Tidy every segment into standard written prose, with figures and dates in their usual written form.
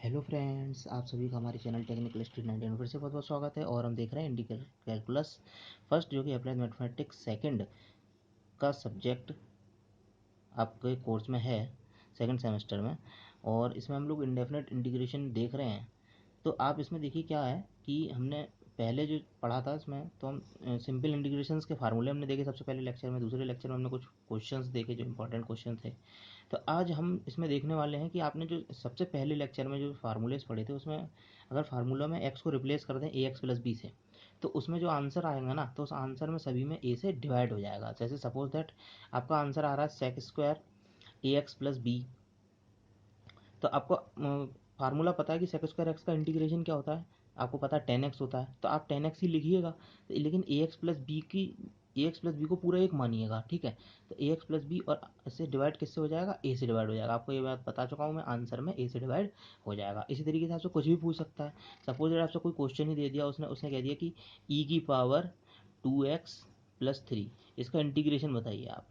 Hello friends, आप सभी का हमारे चैनल टेक्निकल स्टूडेंट 91 में फिर से बहुत बहुत स्वागत है। और हम देख रहे हैं इंटीग्रल कैलकुलस फर्स्ट, जो कि अप्लाइड मैथमेटिक्स सेकंड का सब्जेक्ट आपके कोर्स में है सेकंड सेमेस्टर में। और इसमें हम लोग इंडेफिनेट इंटीग्रेशन देख रहे हैं। तो आप इसमें देखिए क्या है कि हमने पहले जो पढ़ा था इसमें, तो हम सिंपल इंटीग्रेशंस के फार्मूले हमने देखे सबसे पहले लेक्चर में। दूसरे लेक्चर में हमने कुछ क्वेश्चंस देखे जो इंपॉर्टेंट क्वेश्चन थे। तो आज हम इसमें देखने वाले हैं कि आपने जो सबसे पहले लेक्चर में जो फार्मूलेस पढ़े थे, उसमें अगर फार्मूला में एक्स को रिप्लेस कर दें ए एक्स प्लस बी से, तो उसमें जो आंसर आएगा ना, तो उस आंसर में सभी में ए से डिवाइड हो जाएगा। जैसे सपोज दैट आपका आंसर आ रहा है सेक स्क्वायर ए एक्स प्लस बी। तो आपको फार्मूला पता है कि सेक स्क्वायर एक्स का इंटीग्रेशन क्या होता है, आपको पता है 10x होता है, तो आप 10x ही लिखिएगा। लेकिन ए एक्स प्लस बी को पूरा एक मानिएगा, ठीक है। तो ए एक्स प्लस बी और इससे डिवाइड किससे हो जाएगा, ए से डिवाइड हो जाएगा। आपको ये बात बता चुका हूँ मैं, आंसर में ए से डिवाइड हो जाएगा। इसी तरीके से आपसे कुछ भी पूछ सकता है। सपोज अगर आपसे कोई क्वेश्चन ही दे दिया, उसने उसने कह दिया कि ई की पावर 2x प्लस 3, इसका इंटीग्रेशन बताइए आप,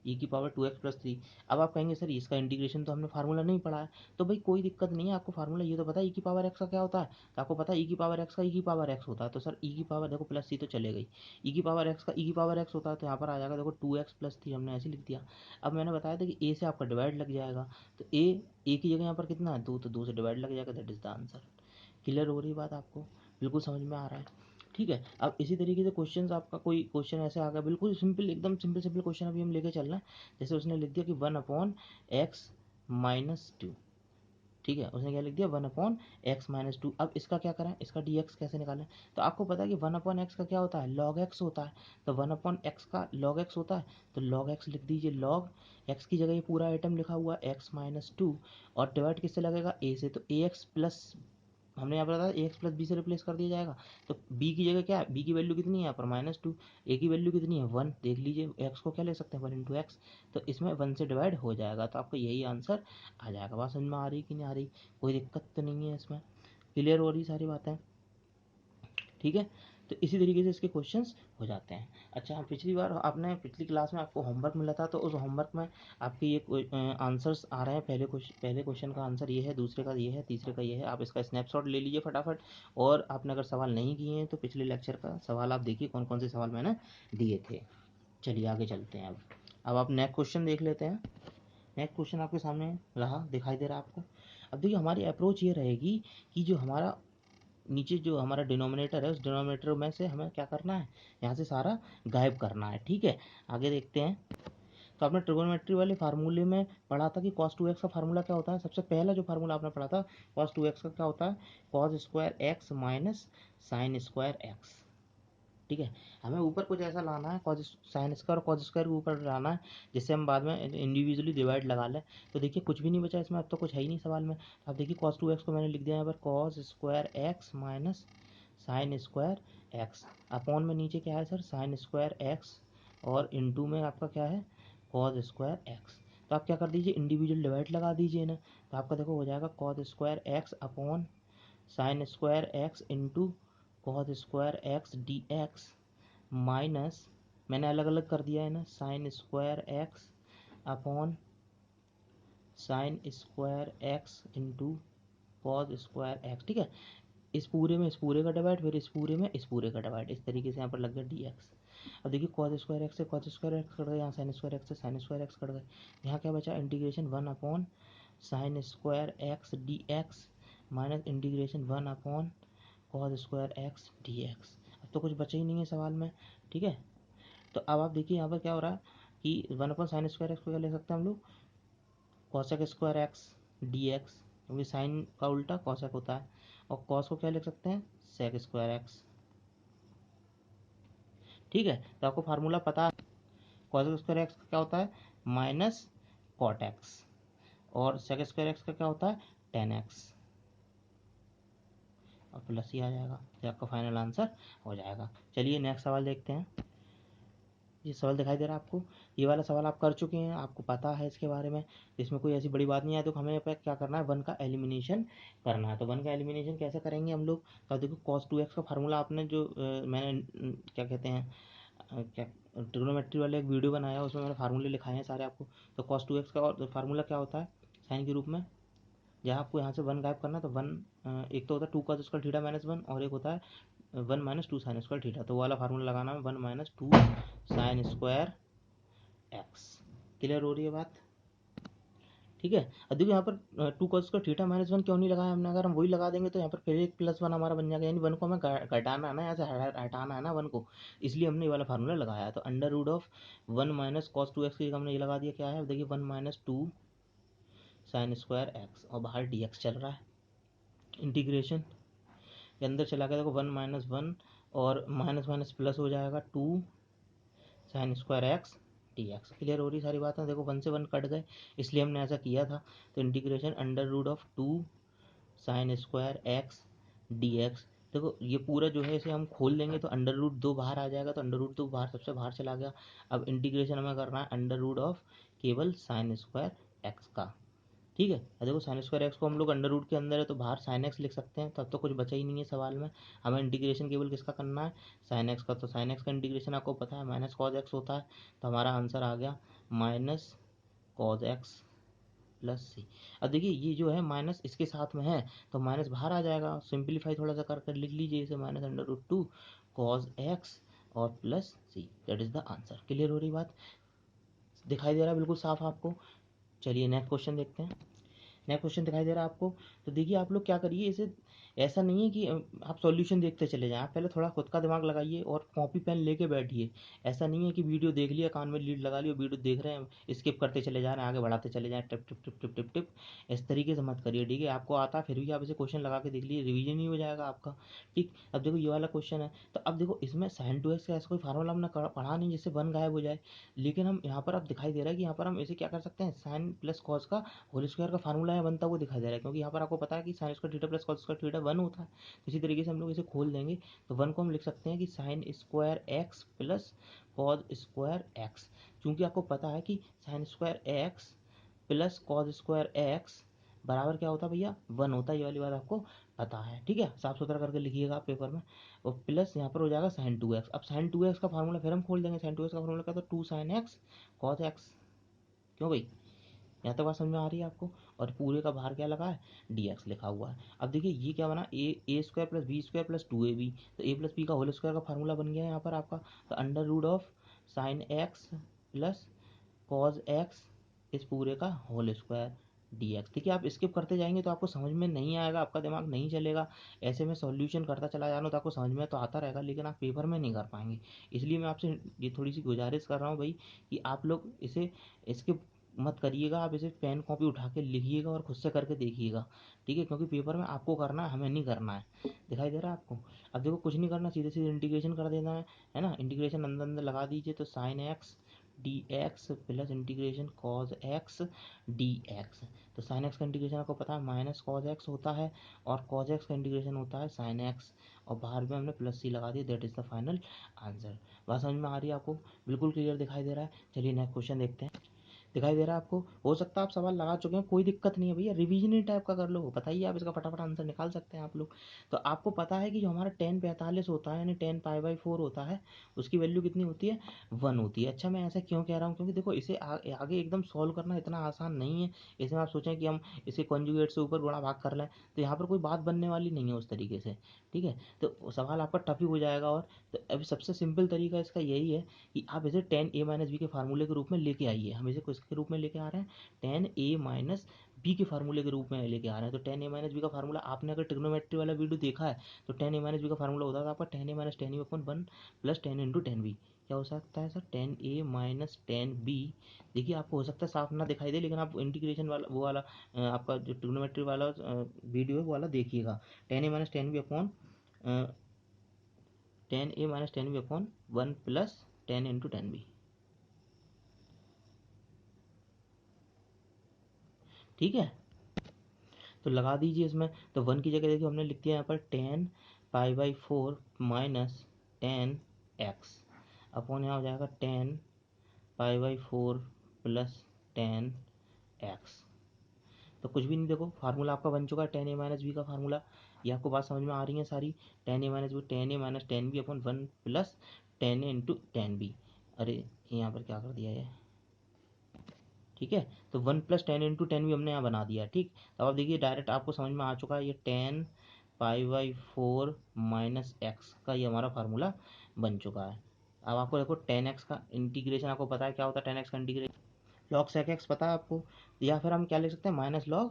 ई की पावर 2x+3। अब आप कहेंगे सर इसका इंटीग्रेशन तो हमने फार्मूला नहीं पढ़ा है। तो भाई कोई दिक्कत नहीं है, आपको फार्मूला ये तो पता है ई की पावर एक्स का क्या होता है। तो आपको पता है ई की पावर एक्स का ई की पावर एक्स होता है। तो सर ई की पावर देखो प्लस सी तो चले गई, ई की पावर एक्स का ई की पावर एक्स होता है, तो यहाँ पर आ जाएगा देखो 2x+3, हमने ऐसे लिख दिया। अब मैंने बताया था कि ए से आपका डिवाइड लग जाएगा, तो ए की जगह यहाँ पर कितना है 2, तो 2 से डिवाइड लग जाएगा। That is the answer. Clear हो रही बात आपको, बिल्कुल समझ में आ रहा है, ठीक है। अब इसी तरीके से क्वेश्चन, आपका कोई क्वेश्चन ऐसे आ गया बिल्कुल सिंपल, एकदम सिंपल सिंपल क्वेश्चन अभी हम लेके चल रहे हैं। जैसे उसने लिख दिया कि 1/x-2, ठीक है। उसने क्या लिख दिया 1/x-2। अब इसका क्या करें, इसका dx कैसे निकालें। तो आपको पता है कि 1/x का क्या होता है, log x होता है। तो 1/x का log x होता है, तो log x लिख दीजिए। log x की जगह ये पूरा आइटम लिखा हुआ है x-2, और डिवाइड किससे लगेगा, a से। तो ए एक्स प्लस, हमने यहाँ पर बताया ए एक्स प्लस बी से रिप्लेस कर दिया जाएगा। तो बी की जगह क्या है, बी की वैल्यू कितनी है यहाँ पर -2, ए की वैल्यू कितनी है 1, देख लीजिए। एक्स को क्या ले सकते हैं 1 × x, तो इसमें 1 से डिवाइड हो जाएगा। तो आपको यही आंसर आ जाएगा। बात समझ में आ रही कि नहीं आ रही, कोई दिक्कत तो नहीं है इसमें, क्लियर हो रही सारी बातें, ठीक है। तो इसी तरीके से इसके क्वेश्चंस हो जाते हैं। अच्छा, पिछली बार आपने पिछली क्लास में आपको होमवर्क मिला था, तो उस होमवर्क में आपके ये आंसर्स आ रहे हैं। पहले क्वेश्चन का आंसर ये है, दूसरे का ये है, तीसरे का ये है। आप इसका स्नैपशॉट ले लीजिए फटाफट। और आपने अगर सवाल नहीं किए हैं तो पिछले लेक्चर का सवाल आप देखिए, कौन कौन से सवाल मैंने दिए थे। चलिए आगे चलते हैं। अब आप नेक्स्ट क्वेश्चन देख लेते हैं। नेक्स्ट क्वेश्चन आपके सामने रहा, दिखाई दे रहा है आपको। अब देखिए हमारी अप्रोच ये रहेगी कि जो हमारा नीचे जो हमारा डिनोमिनेटर है, उस डिनोमिनेटर में से हमें क्या करना है, यहाँ से सारा गायब करना है, ठीक है। आगे देखते हैं। तो आपने ट्रिगोनोमेट्री वाले फार्मूले में पढ़ा था कि cos 2x का फार्मूला क्या होता है। सबसे पहला जो फार्मूला आपने पढ़ा था cos 2x का क्या होता है, cos square x minus sign square x, ठीक है। हमें ऊपर कुछ ऐसा लाना है, कॉज साइन स्क्वायर और कॉज स्क्वायर के ऊपर लाना है, जिससे हम बाद में इंडिविजुअली डिवाइड लगा लें। तो देखिए कुछ भी नहीं बचा इसमें, अब तो कुछ है ही नहीं सवाल में। अब देखिए cos 2x को मैंने लिख दिया यहाँ पर cos square x minus sign square x, upon में नीचे क्या है सर साइन स्क्वायर एक्स, और इनटू में आपका क्या है cos स्क्वायर एक्स। तो आप क्या कर दीजिए, इंडिविजुअल डिवाइड लगा दीजिए ना। तो आपका देखो हो जाएगा cos square x upon sine square x into cos square x d x, minus, मैंने अलग अलग कर दिया है ना, sign square x upon sine square x into cos square x, ठीक है। इस पूरे में इस पूरे का डिवाइड, फिर इस पूरे में इस पूरे का डिवाइड, इस तरीके से यहाँ पर लग गया डी एक्स। अब देखिए कॉज स्क्वायर एक्स से कॉज स्क्वायर एक्स कट गए, यहाँ साइन स्क्वायर एक्स से साइन स्क्वायर एक्स कट गए। यहाँ क्या बचा, integration 1 upon sine square x d x minus integration 1 upon cos square x d x. अब तो कुछ बचा ही नहीं है सवाल में, ठीक है। तो अब आप देखिए यहाँ पर क्या हो रहा है कि 1 अपॉन साइन स्क्वायर एक्स को क्या ले सकते हैं हम लोग, cosec square x d x, क्योंकि साइन का उल्टा कॉसेक होता है। और कॉस को क्या लिख सकते हैं, सेक स्क्वायर एक्स, ठीक है। तो आपको फार्मूला पता है, कॉसेक स्क्वायर एक्स का क्या होता है माइनस कॉट एक्स, और सेक स्क्वायर एक्स का क्या होता है टेन एक्स, और प्लस ही आ जाएगा, तो आपका फाइनल आंसर हो जाएगा। चलिए नेक्स्ट सवाल देखते हैं। ये सवाल दिखाई दे रहा है आपको, ये वाला सवाल आप कर चुके हैं, आपको पता है इसके बारे में, इसमें कोई ऐसी बड़ी बात नहीं है। तो हमें पे क्या करना है, 1 का एलिमिनेशन करना है। तो 1 का एलिमिनेशन कैसे करेंगे हम लोग। तो देखो cos 2x का फार्मूला आपने जो मैंने क्या कहते हैं क्या ट्रिग्नोमेट्री वाले एक वीडियो बनाया, उसमें मैंने फार्मूले लिखाए हैं सारे आपको। तो cos 2x का फार्मूला क्या होता है, साइन के रूप में जहाँ आपको यहाँ से 1 गायब करना है तो 1 एक तो होता है 2 cos स्क्वायर थीटा माइनस 1 और एक होता है 1 माइनस 2 साइन स्क्वायर थीटा। तो वो वाला फार्मूला लगाना है 1 minus 2 sine square x. Clear हो रही है बात? ठीक है। अब देखो यहाँ पर 2 cos स्क्वायर थीटा माइनस 1 क्यों नहीं लगाया हमने? अगर हम वही लगा देंगे तो यहाँ पर फिर एक प्लस 1 हमारा बन जाएगा, यानी 1 को हमें घटाना है ना, यहाँ से हटाना है ना 1 को, इसलिए हमने ये वाला फार्मूला लगाया। तो under root of 1 minus cos 2 x की हमने ये लगा दिया। क्या है देखिए 1 माइनस 2 साइन स्क्वायर एक्स और बाहर डी एक्स चल रहा है। इंटीग्रेशन के अंदर चला गया, देखो 1 माइनस 1 और माइनस माइनस प्लस हो जाएगा 2 sine square x d x. Clear हो रही सारी बातें? देखो 1 से 1 कट गए, इसलिए हमने ऐसा किया था। तो integration under root of 2 sine square x d x. देखो ये पूरा जो है इसे हम खोल देंगे तो अंडर रूट 2 बाहर आ जाएगा, तो अंडर रूट 2 बाहर सबसे बाहर चला गया। अब इंटीग्रेशन हमें करना है अंडर रूट ऑफ केवल साइन स्क्वायर एक्स का। ठीक है। देखो साइन स्क्वायर एक्स को हम लोग अंडर रूट के अंदर है तो बाहर साइन एक्स लिख सकते हैं, तब तो कुछ बचा ही नहीं है सवाल में। हमें इंटीग्रेशन केवल किसका करना है? साइन एक्स का। तो साइन एक्स का इंटीग्रेशन आपको पता है माइनस कॉज एक्स होता है, तो हमारा आंसर आ गया माइनस कॉज एक्स प्लस सी। अब देखिए ये जो है माइनस इसके साथ में है तो माइनस बाहर आ जाएगा, सिंप्लीफाई थोड़ा सा कर कर लिख लीजिए इसे, minus under root 2 cos x और plus C, that is the answer. Clear हो रही बात? दिखाई दे रहा है बिल्कुल साफ आपको? चलिए नेक्स्ट क्वेश्चन देखते हैं। नया क्वेश्चन दिखाई दे रहा है आपको? तो देखिए आप लोग क्या करिए, इसे ऐसा नहीं है कि आप सॉल्यूशन देखते चले जाएं, आप पहले थोड़ा खुद का दिमाग लगाइए और कॉपी पेन लेके बैठिए। ऐसा नहीं है कि वीडियो देख लिया, कान में लीड लगा लिया, वीडियो देख रहे हैं, स्किप करते चले जा रहे हैं, आगे बढ़ाते चले जाएं, tip tip tip tip tip tip. इस तरीके से मत करिए, ठीक है? आपको आता है फिर भी आप इसे क्वेश्चन लगा के देख लीजिए, रिविजन ही हो जाएगा आपका। ठीक। अब देखो ये वाला क्वेश्चन है, तो अब देखो इसमें साइन 2x का ऐसा कोई फार्मूला हमने पढ़ा नहीं जिससे 1 गायब हो जाए, लेकिन हम यहाँ पर अब दिखाई दे रहा है कि यहाँ पर हम इसे क्या कर सकते हैं, साइन प्लस कॉस का होल स्क्वायर का फार्मूला है बनता हुआ दिखाई दे रहा है, क्योंकि यहाँ पर आपको पता है कि sine square theta plus cos square theta 1 होता है। इसी तरीके से हम लोग इसे खोल देंगे तो 1 को हम लिख सकते हैं कि sign square x plus cos square x. चूंकि आपको पता है कि sign square x plus cos square x बराबर क्या होता है भैया, 1 होता है। ये वाली बात आपको पता है, ठीक है? साफ सुथरा करके लिखिएगा आप पेपर में। और प्लस यहाँ पर हो जाएगा साइन 2x। अब साइन 2x का फार्मूला फिर हम खोल देंगे। साइन 2x का फार्मूला क्या था, 2 साइन एक्स कॉस एक्स। क्यों भाई? यहाँ तक बात समझ में आ रही है आपको? और पूरे का बाहर क्या लगा है, डी एक्स लिखा हुआ है। अब देखिए ये क्या बना, A square plus B square plus 2ab, तो ए प्लस बी का होल स्क्वायर का फार्मूला बन गया यहाँ पर आपका। तो under root of sine x plus cos x इस पूरे का होल स्क्वायर डी एक्स। देखिए आप स्किप करते जाएंगे तो आपको समझ में नहीं आएगा, आपका दिमाग नहीं चलेगा। ऐसे में सॉल्यूशन करता चला जाना तो आपको समझ में तो आता रहेगा, लेकिन आप पेपर में नहीं कर पाएंगे। इसलिए मैं आपसे ये थोड़ी सी गुजारिश कर रहा हूँ भाई कि आप लोग इसे स्किप मत करिएगा, आप इसे पेन कॉपी उठा के लिखिएगा और खुद से करके देखिएगा, ठीक है? क्योंकि पेपर में आपको करना है, हमें नहीं करना है। दिखाई दे रहा है आपको? अब देखो कुछ नहीं करना, सीधे सीधे इंटीग्रेशन कर देना है ना? इंटीग्रेशन अंदर अंदर लगा दीजिए, तो sine x d x plus integration cos x d x. तो साइन एक्स का इंटीग्रेशन आपको पता है माइनस कॉज एक्स होता है, और कॉज एक्स का इंटीग्रेशन होता है साइन एक्स, और बाहर में हमने प्लस सी लगा दिया, that is the final answer. बात समझ में आ रही है आपको? बिल्कुल क्लियर दिखाई दे रहा है? चलिए नेक्स्ट क्वेश्चन देखते हैं। दिखाई दे रहा है आपको? हो सकता है आप सवाल लगा चुके हैं, कोई दिक्कत नहीं है भैया, रिवीजन ही टाइप का कर लो, बताइए आप इसका फटाफट आंसर निकाल सकते हैं आप लोग। तो आपको पता है कि जो हमारा 10 45 होता है, यानी 10 π/4 होता है, उसकी वैल्यू कितनी होती है, 1 होती है। अच्छा मैं ऐसा क्यों कह रहा हूँ, क्योंकि देखो इसे आगे एकदम सॉल्व करना इतना आसान नहीं है। इसमें आप सोचें कि हम इसे कॉन्जुगेट से ऊपर गुणा भाग कर लें, तो यहाँ पर कोई बात बनने वाली नहीं है उस तरीके से, ठीक है? तो सवाल आपका टफ ही हो जाएगा। और तो अभी सबसे सिंपल तरीका इसका यही है कि आप इसे 10a - b के फार्मूले के रूप में लेके आइए। हम इसे किसके रूप में लेके आ रहे हैं, 10a - b के फार्मूले के रूप में लेके आ रहे हैं। तो 10a - b का फार्मूला आपने अगर ट्रिग्नोमेट्री वाला वीडियो देखा है तो 10a - b का फार्मूला होता था आपका 10a - 10b/1 प्लस 10 × 10b। क्या हो सकता है सर, 10a - 10b। देखिए आपको हो सकता है साफ ना दिखाई दे, लेकिन आप इंटीग्रेशन वाला वो वाला आपका जो ट्रिग्नोमेट्री वाला वीडियो है वो वाला देखिएगा। 10a - 10b/, 10a - 10b/1 plus 10 × 10b। ठीक है, तो लगा दीजिए इसमें। तो 1 की जगह देखिए हमने लिख दिया यहाँ पर 10 π/4 माइनस 10x अपॉन यहाँ हो जाएगा 10 π/4 प्लस 10x। तो कुछ भी नहीं, देखो फार्मूला आपका बन चुका है 10a - b का फार्मूला। ये आपको बात समझ में आ रही है सारी? 10a - b 10a - 10b/1 plus 10 × 10b। अरे यहाँ पर क्या कर दिया है, ठीक है। तो 1 + 10 × 10 भी हमने यहाँ बना दिया है। ठीक, तो अब देखिए डायरेक्ट आपको समझ में आ चुका है, ये 10 π/4 - x का ये हमारा फार्मूला बन चुका है। अब आपको देखो 10x का इंटीग्रेशन आपको पता है क्या होता है, 10x का इंटीग्रेशन log sec x पता है आपको, या फिर हम क्या लिख सकते हैं -log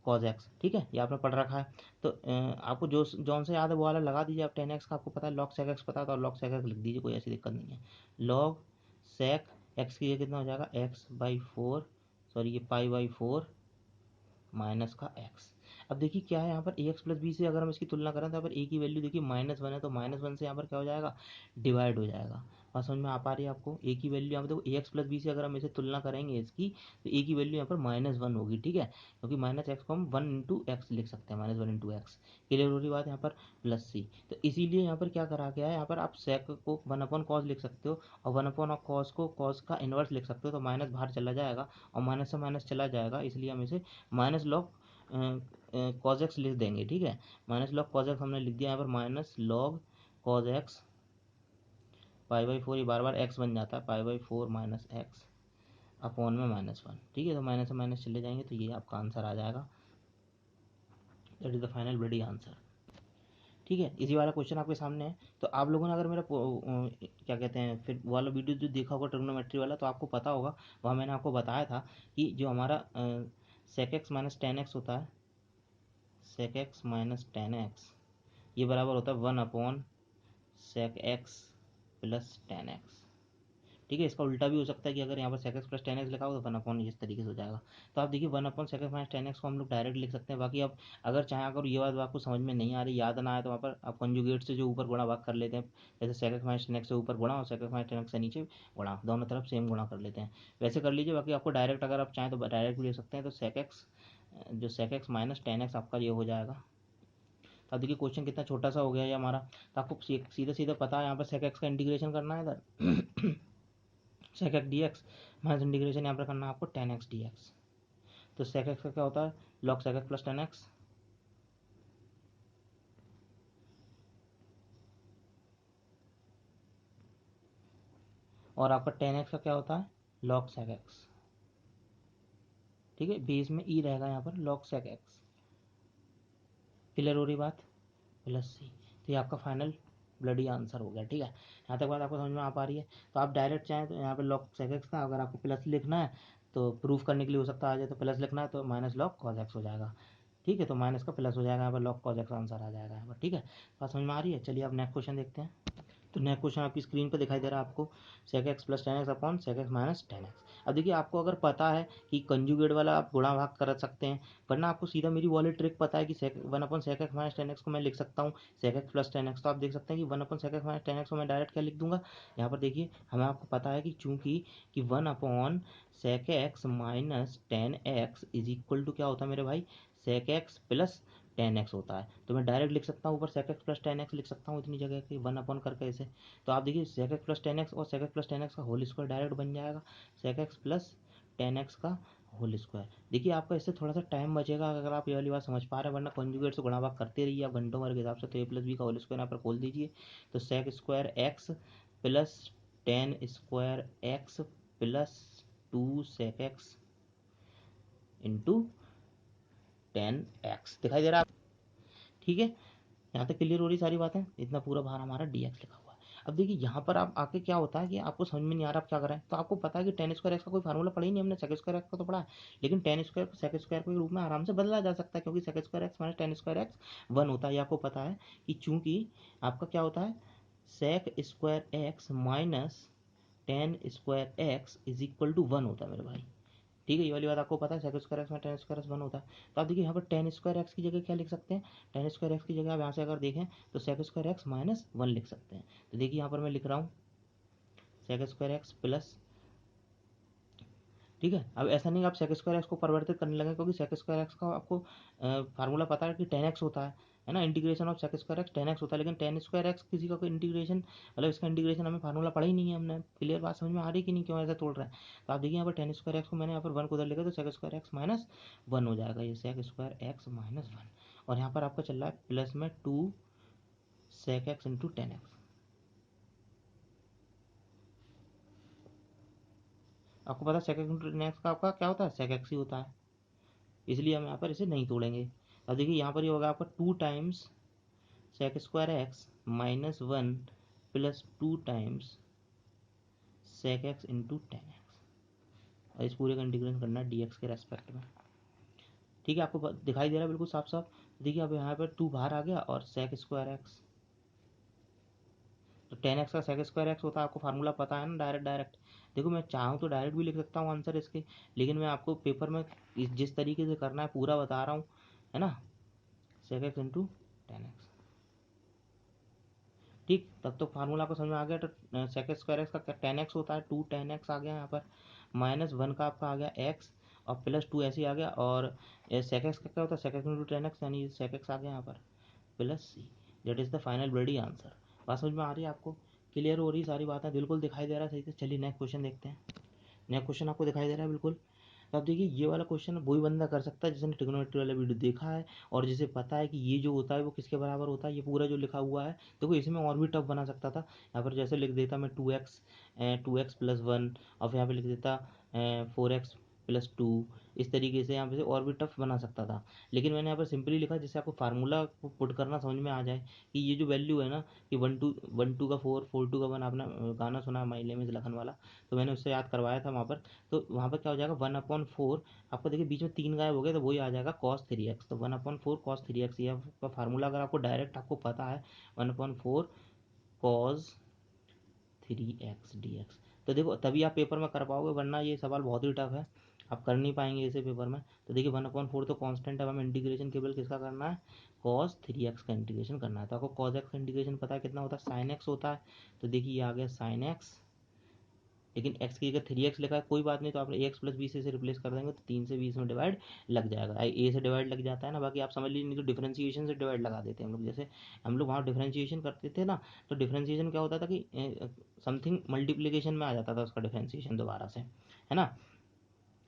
cos x। ठीक है, ये आपने पढ़ रखा है। तो आपको जो जौन से याद है वो वाला लगा दीजिए। आप 10x का आपको पता है, log sec x पता है तो log sec x लिख दीजिए, कोई ऐसी दिक्कत नहीं है। log sec x की ये कितना हो जाएगा, x/4 सॉरी ये π/4 माइनस का x। अब देखिए क्या है यहाँ पर ax + b से अगर हम इसकी तुलना करें तो यहाँ पर a की वैल्यू देखिए -1 है, तो -1 से यहाँ पर क्या हो जाएगा, डिवाइड हो जाएगा। बात समझ में आ पा रही है आपको, a की वैल्यू यहाँ पर देखो ax + b से अगर हम इसे तुलना करेंगे इसकी, तो a की वैल्यू यहाँ पर -1 होगी। ठीक है, क्योंकि -x को हम 1 × x लिख सकते हैं, -1 × x। क्लियर हो रही बात यहाँ पर, +c। तो इसीलिए यहाँ पर क्या करा गया है, यहाँ पर आप sec को 1/cos लिख सकते हो, और 1/cos को cos का इनवर्स लिख सकते हो, तो माइनस बाहर चला जाएगा और माइनस से माइनस चला जाएगा, इसलिए हम इसे -log cos x लिख देंगे। ठीक है, -log cos x हमने लिख दिया यहाँ पर, -log cos x π/4, ये बार बार x बन जाता है, π/4 - x अपॉन में -1। ठीक है, तो माइनस से माइनस चले जाएंगे, तो ये आपका आंसर आ जाएगा, that is the final bloody answer. ठीक है, इसी वाला क्वेश्चन आपके सामने है। तो आप लोगों ने अगर मेरा क्या कहते हैं फिर वाला वीडियो जो देखा होगा ट्रिग्नोमेट्री वाला, तो आपको पता होगा, वहाँ मैंने आपको बताया था कि जो हमारा sec x - tan x होता है, sec x - tan x ये बराबर होता है 1/sec x + tan x। ठीक है, इसका उल्टा भी हो सकता है कि अगर यहाँ पर sec x + tan x लिखा हो तो 1/, इस तरीके से हो जाएगा। तो आप देखिए 1/sec x - tan x को हम लोग डायरेक्ट लिख सकते हैं। बाकी अब अगर चाहें, अगर ये बात आपको समझ में नहीं आ रही, याद ना आए, तो वहाँ पर आप कंजुगेट से जो ऊपर गुणा भाग कर लेते हैं, जैसे sec x - tan x से ऊपर गुणा और sec x - tan x से नीचे गुणा, दोनों तरफ सेम गुणा कर लेते हैं, वैसे कर लीजिए। बाकी आपको डायरेक्ट अगर आप चाहें तो डायरेक्ट भी ले सकते हैं। तो sec x - tan x आपका ये हो जाएगा। तो अब देखिए क्वेश्चन कितना छोटा सा हो गया ये हमारा। तो आपको सीधे सीधे पता है यहाँ पर sec x का इंटीग्रेशन करना है इधर sec x dx minus integration यहाँ पर करना है आपको tan x dx। तो sec x का क्या होता है, log sec x + tan x, और आपका tan x का क्या होता है, log sec x। ठीक है, बेस में ई रहेगा यहाँ पर, log sec x। क्लियर हो रही बात, +c। तो ये आपका फाइनल ब्लडी आंसर हो गया। ठीक है, यहाँ तक बात आपको समझ में आ पा रही है। तो आप डायरेक्ट चाहें तो यहाँ पे log sec x था, अगर आपको प्लस लिखना है तो प्रूफ करने के लिए हो सकता है आ जाए, तो प्लस लिखना है तो -log cos x हो जाएगा। ठीक है, तो माइनस का प्लस हो जाएगा, यहाँ पर log cos x आंसर आ जाएगा यहाँ पर। ठीक है, बात समझ में आ रही है। चलिए अब नेक्स्ट क्वेश्चन देखते हैं। तो नेक्स्ट क्वेश्चन आपकी स्क्रीन पर दिखाई दे रहा है आपको, sec x + tan x upon sec x - tan x। अब देखिए आपको अगर पता है कि कंजुगेट वाला आप गुणा भाग कर सकते हैं, वरना आपको सीधा मेरी वाली ट्रिक पता है कि 1/sec x - tan x को मैं लिख सकता हूँ sec x + tan x। तो आप देख सकते हैं कि 1/sec x - tan x को मैं डायरेक्ट क्या लिख दूंगा, यहाँ पर देखिए हमें आपको पता है कि चूंकि कि 1/sec x - tan x is equal to क्या होता है मेरे भाई, sec x + tan x होता है। तो मैं डायरेक्ट लिख सकता हूँ ऊपर sec x + tan x लिख सकता हूँ इतनी जगह की 1/ करके ऐसे। तो आप देखिए sec x + tan x और sec x + tan x का होल स्क्वायर डायरेक्ट बन जाएगा, sec x + tan x का होल स्क्वायर। देखिए आपका इससे थोड़ा सा टाइम बचेगा अगर आप ये वाली बात समझ पा रहे हैं, वरना कंजुगेट से गुणा भाग करते रहिए आप घंटों भर के हिसाब से। तो a + b का होल स्क्वायर यहाँ पर खोल दीजिए, तो sec square x + tan square x + 2 sec x into tan x दिखाई दे रहा है। ठीक है, यहाँ तक क्लियर हो रही सारी बातें, इतना पूरा भार हमारा dx लिखा हुआ है। अब देखिए यहाँ पर आप आके क्या होता है कि आपको समझ में नहीं आ रहा आप क्या करें, तो आपको पता है कि tan स्क्वायर x का कोई फार्मूला पढ़ा ही नहीं हमने, sec स्क्वायर x का तो पढ़ा है, लेकिन tan स्क्वायर को sec स्क्वायर के रूप में आराम से बदला जा सकता है, क्योंकि sec square x - tan square x 1 होता है। ये आपको पता है कि चूंकि आपका क्या होता है, sec square x - tan square x is equal to 1 होता है मेरे भाई। ठीक है, ये वाली बात आपको पता है, sec स्क्वायर x में tan स्क्वायर x 1 होता है। तो आप देखिए यहाँ पर tan स्क्वायर x की जगह क्या लिख सकते हैं, tan स्क्वायर x की जगह आप यहाँ से अगर देखें तो sec स्क्वायर x - 1 लिख सकते हैं। तो देखिए यहाँ पर मैं लिख रहा हूँ sec स्क्वायर x प्लस, ठीक है। अब ऐसा नहीं आप sec स्क्वायर x को परिवर्तित करने लगे, क्योंकि sec स्क्वायर x का आपको फार्मूला पता है कि tan x होता है ना, integration of sec square x tan x होता है, लेकिन tan स्क्वायर x किसी का कोई इंटीग्रेशन, मतलब इसका इंटीग्रेशन हमें फार्मूला पढ़ा ही नहीं है हमने। क्लियर बात समझ में आ रही कि नहीं, क्यों ऐसा तोड़ रहा है। तो आप देखिए यहाँ पर tan स्क्वायर x को मैंने यहाँ पर 1 को उधर लिखा, तो sec स्क्वायर x - 1 हो जाएगा, ये sec स्क्वायर x - 1। और यहाँ पर आपका चल रहा है प्लस में 2 sec x into tan x। आपको पता है sec x into tan x का आपका क्या होता है, सेक एक्स ही होता है, इसलिए हम यहाँ पर इसे नहीं तोड़ेंगे। अब देखिए यहाँ पर ये होगा आपका 2 times sec square x minus 1 plus 2 times sec x into tan x, और इस पूरे का इंटीग्रेशन करना है डी एक्स के रेस्पेक्ट में। ठीक है, आपको दिखाई दे रहा है बिल्कुल साफ साफ। देखिए अब यहाँ पर 2 बाहर आ गया और सेक स्क्वायर एक्स, तो टेन एक्स का सेक स्क्वायर एक्स होता है, आपको फार्मूला पता है ना, डायरेक्ट डायरेक्ट। देखो मैं चाहूँ तो डायरेक्ट भी लिख सकता हूँ आंसर इसके, लेकिन मैं आपको पेपर में जिस तरीके से करना है पूरा बता रहा हूँ, है ना, sec x into tan x. ठीक, तब तो फार्मूला आपको समझ में आ गया। तो सेक स्क्वायर एक्स का टेन एक्स होता है, 2 टेन एक्स आ गया यहाँ पर, माइनस 1 का आपका आ गया एक्स, और प्लस 2 ऐसे ही आ गया, और सेक एक्स का क्या होता है, sec x into tan x, यानी सेक एक्स आ गया यहाँ पर plus C. That is the final bloody answer. बात समझ में आ रही है आपको, क्लियर हो रही है सारी बातें, बिल्कुल दिखाई दे रहा है सही से। चलिए नेक्स्ट क्वेश्चन देखते हैं। नेक्स्ट क्वेश्चन आपको दिखाई दे रहा है बिल्कुल। तो अब देखिए ये वाला क्वेश्चन वही बंदा कर सकता है जिसने ट्रिग्नोमेट्री वाला वीडियो देखा है और जिसे पता है कि ये जो होता है वो किसके बराबर होता है, ये पूरा जो लिखा हुआ है। देखो इसमें और भी टफ बना सकता था, यहाँ पर जैसे लिख देता मैं 2x प्लस 1, और फिर यहाँ पे लिख देता 4x+2, इस तरीके से यहाँ पे और भी टफ बना सकता था। लेकिन मैंने यहाँ पर सिंपली लिखा जिससे आपको फार्मूला पुट करना समझ में आ जाए कि ये जो वैल्यू है ना, कि 1 2 का 4 4 2 का 1, आपने गाना सुना माई नेम इज लखन वाला, तो मैंने उससे याद करवाया था वहाँ पर। तो वहाँ पर क्या हो जाएगा 1/4, आपको देखिए बीच में 3 गायब हो गए, तो वही आ जाएगा cos 3x। तो 1/4 cos 3x, ये आपका फार्मूला अगर आपको डायरेक्ट आपको पता है 1/4 cos 3x dx। तो देखो तभी आप पेपर में कर पाओगे, वरना ये सवाल बहुत ही टफ है, आप कर नहीं पाएंगे इसे पेपर में। तो देखिए 1/4 तो कांस्टेंट है, हमें इंटीग्रेशन केवल किसका करना है, cos 3x का इंटीग्रेशन करना है। तो आपको cos x का इंटीग्रेशन पता है कितना होता है, sin x होता है। तो देखिए ये आ गया sin x, लेकिन x की जगह 3x लिखा है, कोई बात नहीं, तो आप a x प्लस बी से रिप्लेस कर देंगे तो 3 से 20 में डिवाइड लग जाएगा। a से डिवाइड लग जाता है ना, बाकी आप समझ लीजिए, नहीं तो डिफरेंशिएशन से डिवाइड लगा देते हैं हम लोग। जैसे हम लोग वहाँ डिफरेंशिएशन करते थे ना, तो डिफरेंशिएशन क्या होता था कि समथिंग मल्टीप्लीकेशन में आ जाता था उसका डिफरेंशिएशन दोबारा से, है ना।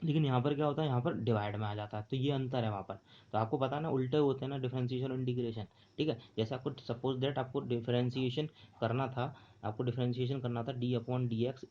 लेकिन यहाँ पर क्या होता है, यहाँ पर डिवाइड में आ जाता है, तो ये अंतर है वहाँ पर। तो आपको पता है ना, उल्टे होते हैं ना डिफरेंशिएशन और इंटीग्रेशन। ठीक है, जैसे आपको सपोज दैट आपको डिफरेंशिएशन करना था, डी/dx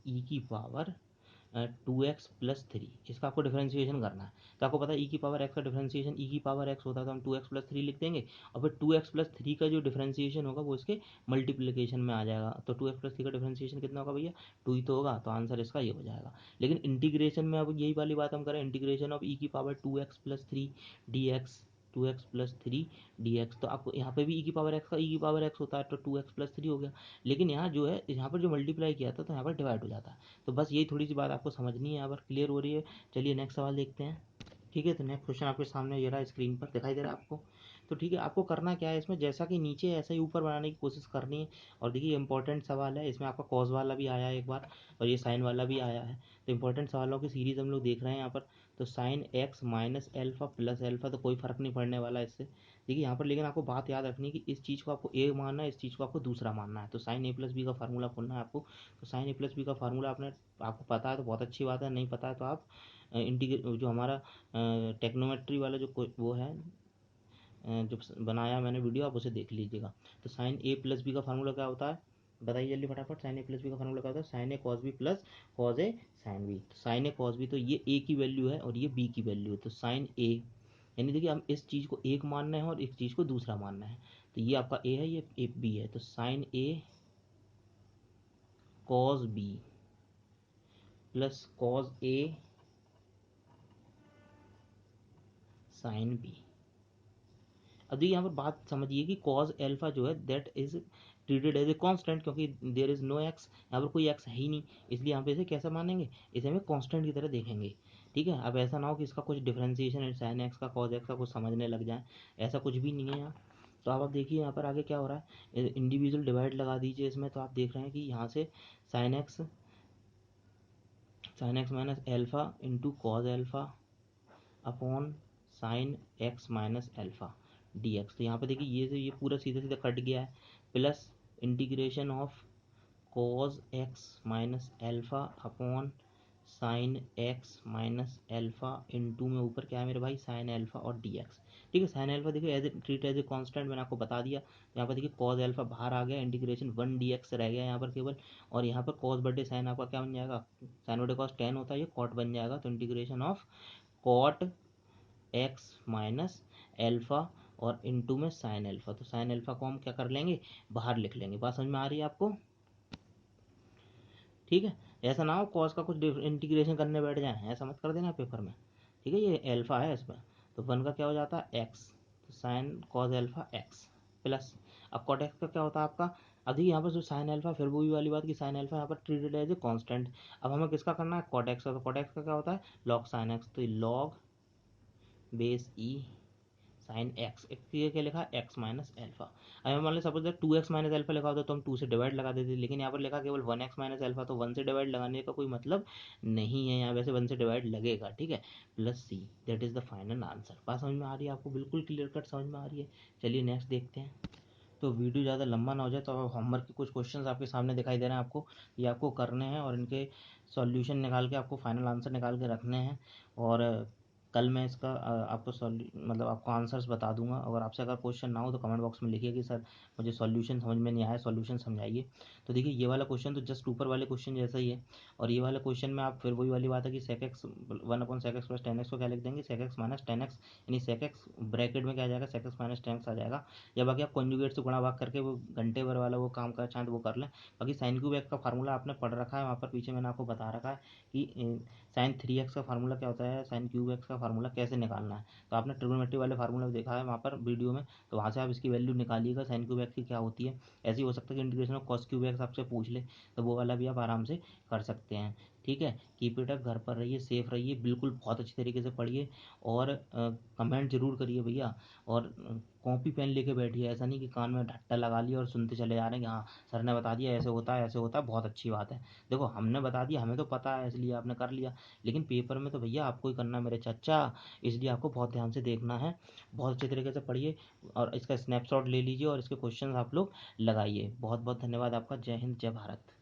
e⁻²x+3, इसका आपको डिफरेंशिएशन करना है। तो आपको पता है e⁻x का डिफरेंशिएशन e⁻x होता है, तो हम 2x+3 लिख देंगे, और फिर 2x+3 का जो डिफरेंशिएशन होगा वो इसके मल्टीप्लिकेशन में आ जाएगा। तो 2x+3 का डिफरेंशिएशन कितना होगा भैया, 2 ही तो होगा, तो आंसर इसका ये हो जाएगा। लेकिन इंटीग्रेशन में अब यही वाली बात हम करें, integration of e⁻2x+3 dx, 2x+3 dx, तो आपको यहाँ पे भी e⁻x का e⁻x होता है, तो 2x+3 हो गया। लेकिन यहाँ जो है, यहाँ पर जो मल्टीप्लाई किया था तो यहाँ पर डिवाइड हो जाता है। तो बस यही थोड़ी सी बात आपको समझनी है, यहाँ पर क्लियर हो रही है। चलिए नेक्स्ट सवाल देखते हैं। ठीक है, तो नेक्स्ट क्वेश्चन आपके सामने ये रहा, स्क्रीन पर दिखाई दे रहा है आपको। तो ठीक है, आपको करना क्या है इसमें, जैसा कि नीचे ऐसा ही ऊपर बनाने की कोशिश करनी है। और देखिए इंपॉर्टेंट सवाल है, इसमें आपका कॉस वाला भी आया है एक बार, और ये साइन वाला भी आया है। तो इंपॉर्टेंट सवालों की सीरीज हम लोग देख रहे हैं यहाँ पर। तो sign x minus alpha plus alpha, तो कोई फर्क नहीं पड़ने वाला है इससे। देखिए यहाँ पर लेकिन आपको बात याद रखनी है कि इस चीज़ को आपको ए मानना है, इस चीज़ को आपको दूसरा मानना है। तो साइन a+b का फार्मूला खोलना है आपको। तो साइन a+b का फार्मूला आपको पता है तो बहुत अच्छी बात है, नहीं पता है तो आप इंटीग्रेट जो हमारा टेक्नोमेट्री वाला जो वो है, जो बनाया मैंने वीडियो, आप उसे देख लीजिएगा। तो साइन a+b का फार्मूला क्या होता है, बताइए जल्दी फटाफट। साइन a+b का फार्मूला क्या होता है, sign A cos B plus cos A sine B. तो साइन ए कॉस बी, तो ये a की वैल्यू है और ये b की वैल्यू है। तो साइन ए, यानी देखिए हम इस चीज़ को एक मानना है और इस चीज़ को दूसरा मानना है। तो ये आपका a है, ये b है। तो sign A cos B plus cos A sine B. अब देखिए यहाँ पर बात समझिए कि कॉज एल्फा जो है that is treated as a constant, क्योंकि देयर इज नो एक्स, यहाँ पर कोई एक्स है ही नहीं, इसलिए यहाँ पे इसे कैसा मानेंगे, इसे हमें कांस्टेंट की तरह देखेंगे। ठीक है, अब ऐसा ना हो कि इसका कुछ डिफरेंशिएशन है साइन एक्स का कॉज एक्स का कुछ समझने लग जाए, ऐसा कुछ भी नहीं है यहाँ। तो अब आप देखिए यहाँ पर आगे क्या हो रहा है, इंडिविजुअल डिवाइड लगा दीजिए इसमें। तो आप देख रहे हैं कि यहाँ से sign x minus alpha into cos alpha upon sine x minus alpha dx। तो यहाँ पे देखिए ये पूरा सीधे सीधे कट गया है, plus integration of cos x minus alpha upon sine x minus alpha into में ऊपर क्या है मेरे भाई, साइन एल्फा और डी एक्स। ठीक है, साइन एल्फा देखिए as treat as a constant, मैंने आपको बता दिया। यहाँ पर देखिए कॉज एल्फा बाहर आ गया, इंटीग्रेशन 1 डी एक्स रह गया यहाँ पर केवल, और यहाँ पर कॉज बटे साइन आपका क्या बन जाएगा, साइन बटे कॉस 10 होता है, ये कॉट बन जाएगा। तो integration of cot x minus alpha और इंटू में साइन एल्फा, तो साइन एल्फा को हम क्या कर लेंगे, बाहर लिख लेंगे। बात समझ में आ रही है आपको? ठीक है, ऐसा ना हो कॉस का कुछ इंटीग्रेशन करने बैठ जाए, ऐसा मत कर देना पेपर में। ठीक है, ये एल्फा है इसमें, तो 1 का क्या हो जाता है एक्स, तो sine cos alpha x plus, अब कॉट एक्स का क्या होता है आपका, अभी यहाँ पर जो साइन एल्फा, फिर वही वाली बात कि साइन एल्फा यहाँ पर ट्रीटेड एज ए कॉन्स्टेंट। अब हमें किसका करना है, कॉट एक्स का, तो कॉट एक्स का क्या होता है लॉग साइन एक्स, तो लॉग बेस ई साइन एक्स, ये क्या लिखा है एक्स माइनस एल्फा। अब मान लो सपोज 2x माइनस एल्फा लिखा होता तो हम 2 से डिवाइड लगा देते, लेकिन यहाँ पर लिखा केवल 1x माइनस एल्फा, तो 1 से डिवाइड लगाने का कोई मतलब नहीं है यहाँ, वैसे 1 से डिवाइड लगेगा। ठीक है, plus C, that is the final answer. बात समझ में आ रही है आपको, बिल्कुल क्लियर कट समझ में आ रही है। चलिए नेक्स्ट देखते हैं। तो वीडियो ज़्यादा लंबा ना हो जाए, तो होमवर्क के कुछ क्वेश्चंस आपके सामने दिखाई दे रहे हैं आपको, ये आपको करने हैं और इनके सॉल्यूशन निकाल के आपको फाइनल आंसर निकाल के रखने हैं। और कल मैं इसका आपको मतलब आपको आंसर्स बता दूंगा। अगर आपसे अगर क्वेश्चन ना हो तो कमेंट बॉक्स में लिखिए कि सर मुझे सॉल्यूशन समझ में नहीं आया, सॉल्यूशन समझाइए। तो देखिए ये वाला क्वेश्चन तो जस्ट ऊपर वाले क्वेश्चन जैसा ही है, और ये वाला क्वेश्चन में आप फिर वही वाली बात है कि सेक x 1/sec x plus 10x को क्या लिख देंगे, सेक एक्स माइनस 10x, यानी सेक एक्स ब्रैकेट में क्या आ जाएगा, सेक एक्स माइनस 10x आ जाएगा। या बाकी आप कॉन्जुगेट से गुणा भाग करके वो घंटे भर वाला वो काम का चांद वो कर लें। बाकी साइन क्यूब एक्स का फार्मूला आपने पढ़ रखा है, वहाँ पर पीछे मैंने आपको बता रखा है कि साइन 3x का फार्मूला क्या होता है, साइन क्यूब एक्स का फार्मूला कैसे निकालना है। तो आपने ट्रिग्नोमेट्री वाले फार्मूला देखा है वहाँ पर वीडियो में, तो वहाँ से आप इसकी वैल्यू निकालिएगा साइन क्यूब एक्स की क्या होती है। ऐसे ही हो सकता है कि integration of cos cube x आपसे पूछ ले, तो वो वाला भी आप आराम से कर सकते हैं। ठीक है, कीप इट अप, घर पर रहिए, सेफ रहिए, बिल्कुल बहुत अच्छी तरीके से पढ़िए, और कमेंट जरूर करिए भैया, और कॉपी पेन लेके बैठिए। ऐसा नहीं कि कान में ढट्टा लगा लिया और सुनते चले जा रहे हैं कि हाँ सर ने बता दिया ऐसे होता है ऐसे होता है, बहुत अच्छी बात है। देखो हमने बता दिया, हमें तो पता है इसलिए आपने कर लिया, लेकिन पेपर में तो भैया आपको ही करना है मेरे चाचा, इसलिए आपको बहुत ध्यान से देखना है, बहुत अच्छे तरीके से पढ़िए, और इसका स्नैपशॉट ले लीजिए और इसके क्वेश्चन आप लोग लगाइए। बहुत बहुत धन्यवाद आपका। जय हिंद, जय भारत।